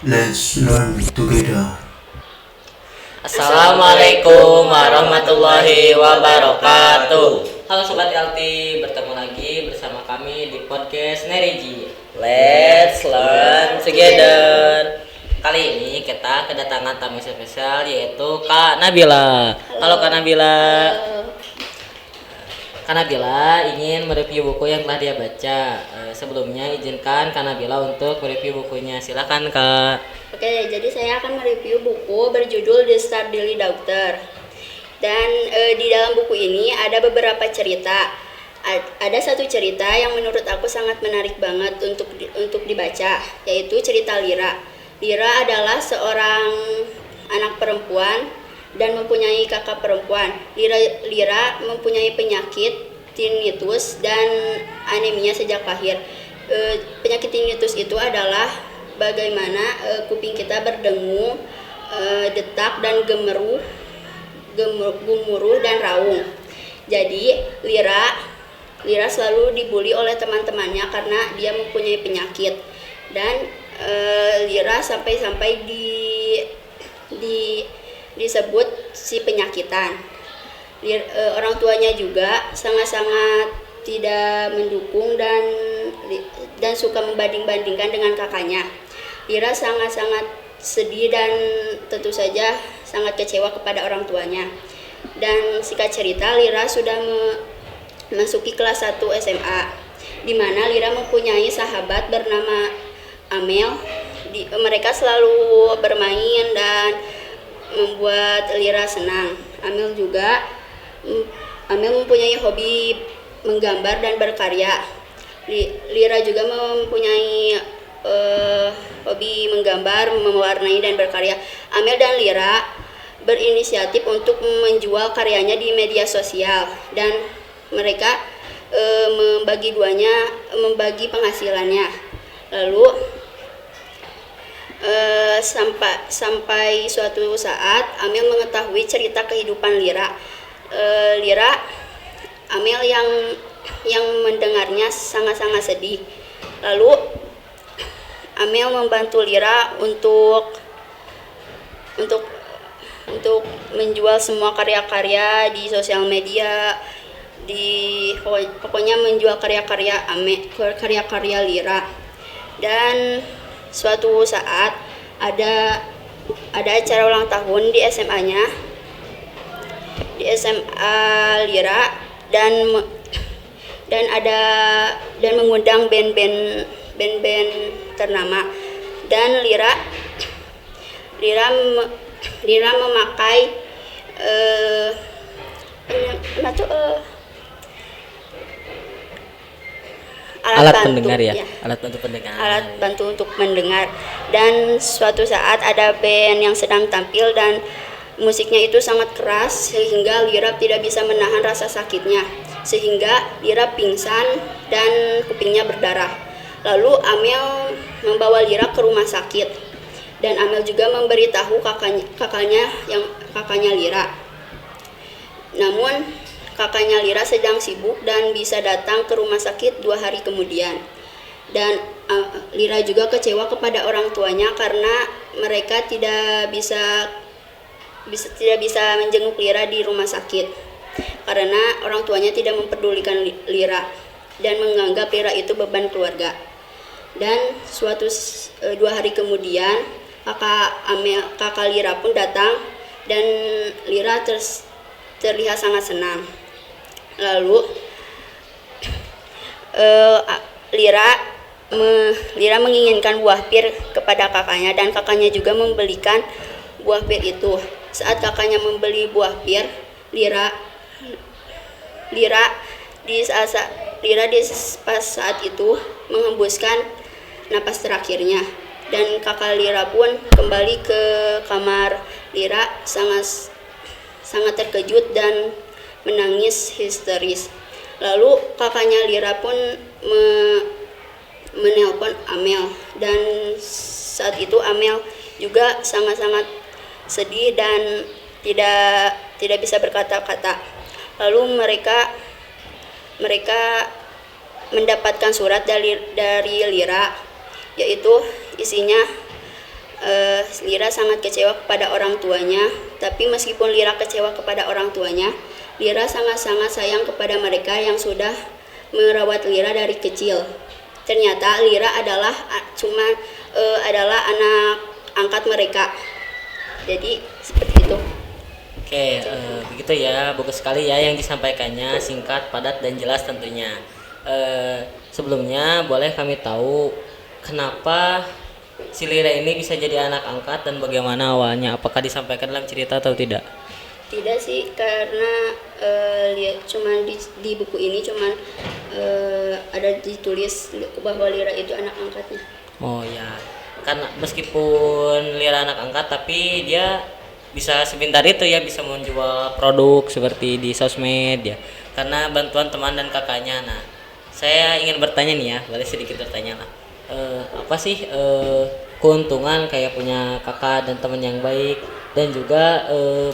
Let's learn together. Assalamualaikum warahmatullahi wabarakatuh. Halo Sobat LT, bertemu lagi bersama kami di podcast Neriji. Let's learn together. Kali ini kita kedatangan tamu spesial yaitu Kak Nabila. Halo Kak Nabila. Kak Nabila ingin mereview buku yang telah dia baca. Sebelumnya izinkan Kak Nabila untuk mereview bukunya. Silakan Kak. Oke, jadi saya akan mereview buku berjudul The Star Daily Doctor. Dan di dalam buku ini ada beberapa cerita. Ada satu cerita yang menurut aku sangat menarik banget untuk dibaca, yaitu cerita Lira. Lira adalah seorang anak perempuan dan mempunyai kakak perempuan. Lira mempunyai penyakit tinnitus dan anemia sejak lahir. Penyakit tinnitus itu adalah bagaimana kuping kita berdengung, detak dan gemuruh dan raung. Jadi Lira selalu dibully oleh teman-temannya karena dia mempunyai penyakit, dan Lira sampai disebut si penyakitan. Orang tuanya juga sangat-sangat tidak mendukung dan suka membanding-bandingkan dengan kakaknya. Lira sangat-sangat sedih dan tentu saja sangat kecewa kepada orang tuanya. Dan singkat cerita, Lira sudah memasuki kelas 1 SMA, di mana Lira mempunyai sahabat bernama Amel. Mereka selalu bermain dan membuat Lira senang. Amel mempunyai hobi menggambar dan berkarya. Lira juga mempunyai hobi menggambar, mewarnai dan berkarya. Amel dan Lira berinisiatif untuk menjual karyanya di media sosial, dan mereka membagi penghasilannya. Lalu sampai suatu saat Amel mengetahui cerita kehidupan Lira. Amel yang mendengarnya sangat-sangat sedih. Lalu Amel membantu Lira untuk menjual semua karya-karya di sosial media, pokoknya menjual karya-karya Lira. Dan suatu saat ada acara ulang tahun di SMA-nya, di SMA Lira, dan mengundang band-band ternama. Dan Lira memakai alat bantu, pendengar ya. ya. Alat bantu Untuk mendengar. Dan suatu saat ada band yang sedang tampil dan musiknya itu sangat keras sehingga Lira tidak bisa menahan rasa sakitnya, sehingga Lira pingsan dan kupingnya berdarah. Lalu Amel membawa Lira ke rumah sakit, dan Amel juga memberitahu kakaknya Lira. Namun kakaknya Lira sedang sibuk dan bisa datang ke rumah sakit 2 hari kemudian. Dan Lira juga kecewa kepada orang tuanya karena mereka tidak bisa menjenguk Lira di rumah sakit, karena orang tuanya tidak mempedulikan Lira dan menganggap Lira itu beban keluarga. Dan 2 hari kemudian kakak Lira pun datang, dan Lira terlihat sangat senang. Lalu Lira menginginkan buah pir kepada kakaknya, dan kakaknya juga membelikan buah pir itu. Saat kakaknya membeli buah pir, Lira pas saat itu menghembuskan napas terakhirnya, dan kakak Lira pun kembali ke kamar. Lira sangat terkejut dan menangis histeris. Lalu kakaknya Lira pun menelpon Amel, dan saat itu Amel juga sangat-sangat sedih dan tidak bisa berkata-kata. Lalu mereka mendapatkan surat dari Lira, yaitu isinya Lira sangat kecewa kepada orang tuanya, tapi meskipun Lira kecewa kepada orang tuanya, Lira sangat-sangat sayang kepada mereka yang sudah merawat Lira dari kecil. Ternyata Lira adalah adalah anak angkat mereka. Jadi seperti itu. Oke, begitu ya, bagus sekali ya yang disampaikannya, singkat, padat, dan jelas tentunya. Sebelumnya boleh kami tahu kenapa si Lira ini bisa jadi anak angkat dan bagaimana awalnya? Apakah disampaikan dalam cerita atau tidak? Tidak sih, karena cuma di buku ini cuma ada ditulis bahwa Lira itu anak angkatnya. Oh ya, karena meskipun Lira anak angkat tapi dia bisa sebentar itu ya bisa menjual produk seperti di sosmed ya, karena bantuan teman dan kakaknya. Nah, saya ingin bertanya nih ya, boleh sedikit bertanya lah. Apa sih keuntungan kayak punya kakak dan teman yang baik, dan juga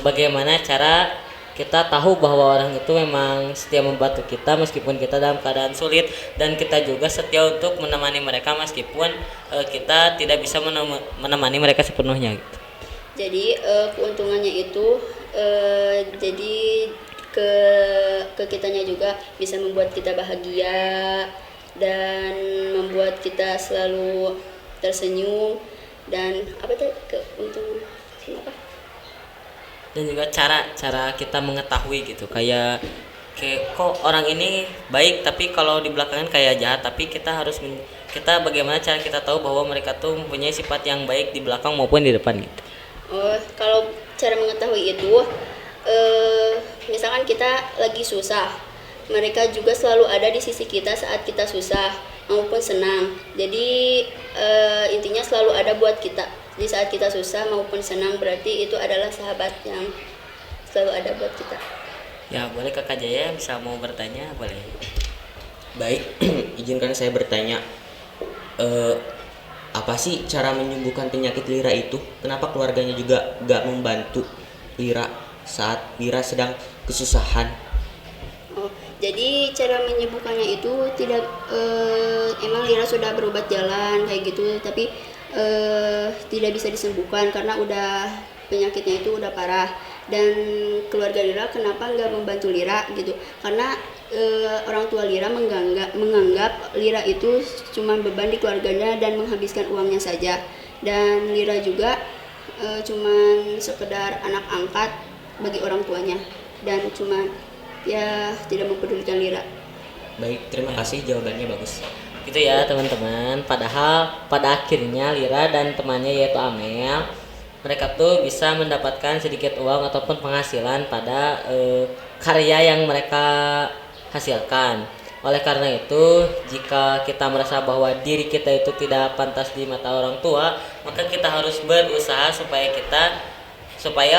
bagaimana cara kita tahu bahwa orang itu memang setia membantu kita meskipun kita dalam keadaan sulit, dan kita juga setia untuk menemani mereka meskipun kita tidak bisa menemani mereka sepenuhnya gitu. Jadi keuntungannya itu jadi ke kitanya juga bisa membuat kita bahagia dan membuat kita selalu tersenyum, dan apa tuh keuntungan apa? Dan juga cara kita mengetahui gitu, kayak kok orang ini baik tapi kalau di belakangan kayak jahat, tapi kita bagaimana cara kita tahu bahwa mereka tuh mempunyai sifat yang baik di belakang maupun di depan gitu. Oh, kalau cara mengetahui itu misalkan kita lagi susah, mereka juga selalu ada di sisi kita saat kita susah maupun senang. Jadi intinya selalu ada buat kita di saat kita susah maupun senang, berarti itu adalah sahabat yang selalu ada buat kita. Ya, boleh Kakak Jaya bisa mau bertanya, boleh. Baik, izinkan saya bertanya. Apa sih cara menyembuhkan penyakit Lira itu? Kenapa keluarganya juga gak membantu Lira saat Lira sedang kesusahan? Oh, jadi cara menyembuhkannya itu tidak emang Lira sudah berobat jalan kayak gitu, tapi tidak bisa disembuhkan karena udah penyakitnya itu udah parah. Dan keluarga Lira kenapa nggak membantu Lira gitu? Karena orang tua Lira menganggap Lira itu cuma beban di keluarganya dan menghabiskan uangnya saja. Dan Lira juga cuma sekedar anak angkat bagi orang tuanya dan cuma ya tidak mempedulikan Lira. Baik, terima kasih, jawabannya bagus. Gitu ya teman-teman. Padahal pada akhirnya Lira dan temannya yaitu Amel, mereka tuh bisa mendapatkan sedikit uang ataupun penghasilan pada karya yang mereka hasilkan. Oleh karena itu, jika kita merasa bahwa diri kita itu tidak pantas di mata orang tua, maka kita harus berusaha supaya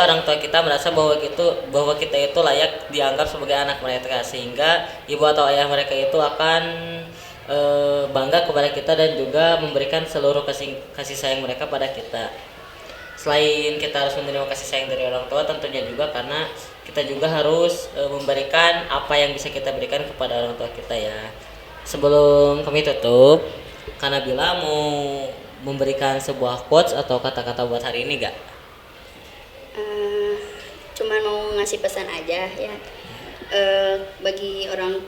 orang tua kita merasa bahwa kita itu layak dianggap sebagai anak mereka, sehingga ibu atau ayah mereka itu akan bangga kepada kita dan juga memberikan seluruh kasih sayang mereka pada kita. Selain kita harus menerima kasih sayang dari orang tua, tentunya juga karena kita juga harus memberikan apa yang bisa kita berikan kepada orang tua kita ya. Sebelum kami tutup, Kak Nabila mau memberikan sebuah quotes atau kata-kata buat hari ini gak? Cuman mau ngasih pesan aja ya. Bagi orang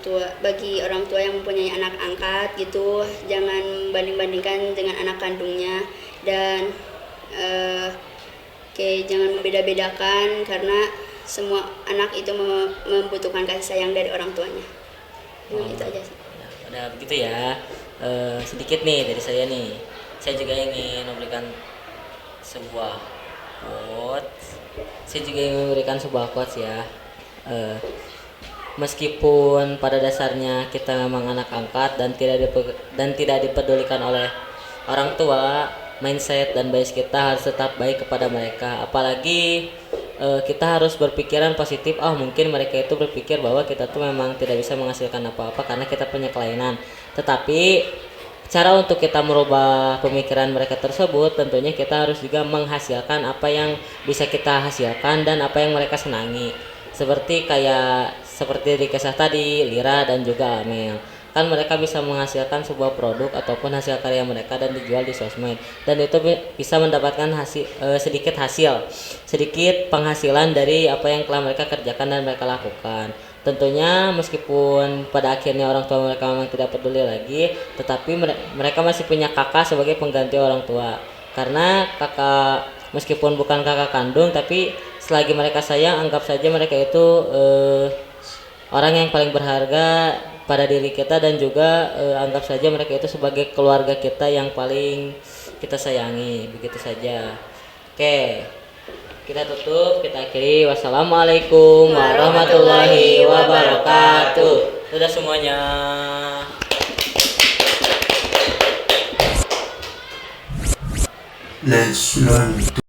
tua yang mempunyai anak angkat gitu, jangan banding-bandingkan dengan anak kandungnya, dan jangan membeda-bedakan karena semua anak itu membutuhkan kasih sayang dari orang tuanya. Itu aja sih. Ya, udah begitu ya. Sedikit nih dari saya nih. Saya juga ingin memberikan sebuah quotes. Ya. Meskipun pada dasarnya kita memang anak angkat dan tidak dipedulikan oleh orang tua, mindset dan bias kita harus tetap baik kepada mereka. Apalagi kita harus berpikiran positif. Mungkin mereka itu berpikir bahwa kita tuh memang tidak bisa menghasilkan apa-apa karena kita punya kelainan. Tetapi cara untuk kita merubah pemikiran mereka tersebut, tentunya kita harus juga menghasilkan apa yang bisa kita hasilkan dan apa yang mereka senangi. Seperti di kisah tadi, Lira dan juga Amel. Bahkan mereka bisa menghasilkan sebuah produk ataupun hasil karya mereka dan dijual di sosmed, dan itu bisa mendapatkan sedikit penghasilan dari apa yang telah mereka kerjakan dan mereka lakukan. Tentunya meskipun pada akhirnya orang tua mereka memang tidak peduli lagi, tetapi mereka masih punya kakak sebagai pengganti orang tua. Karena kakak meskipun bukan kakak kandung, tapi selagi mereka sayang, anggap saja mereka itu orang yang paling berharga pada diri kita, dan juga anggap saja mereka itu sebagai keluarga kita yang paling kita sayangi. Begitu saja. Oke. Kita tutup, kita akhiri. Wassalamualaikum warahmatullahi wabarakatuh. Sudah semuanya. Let's learn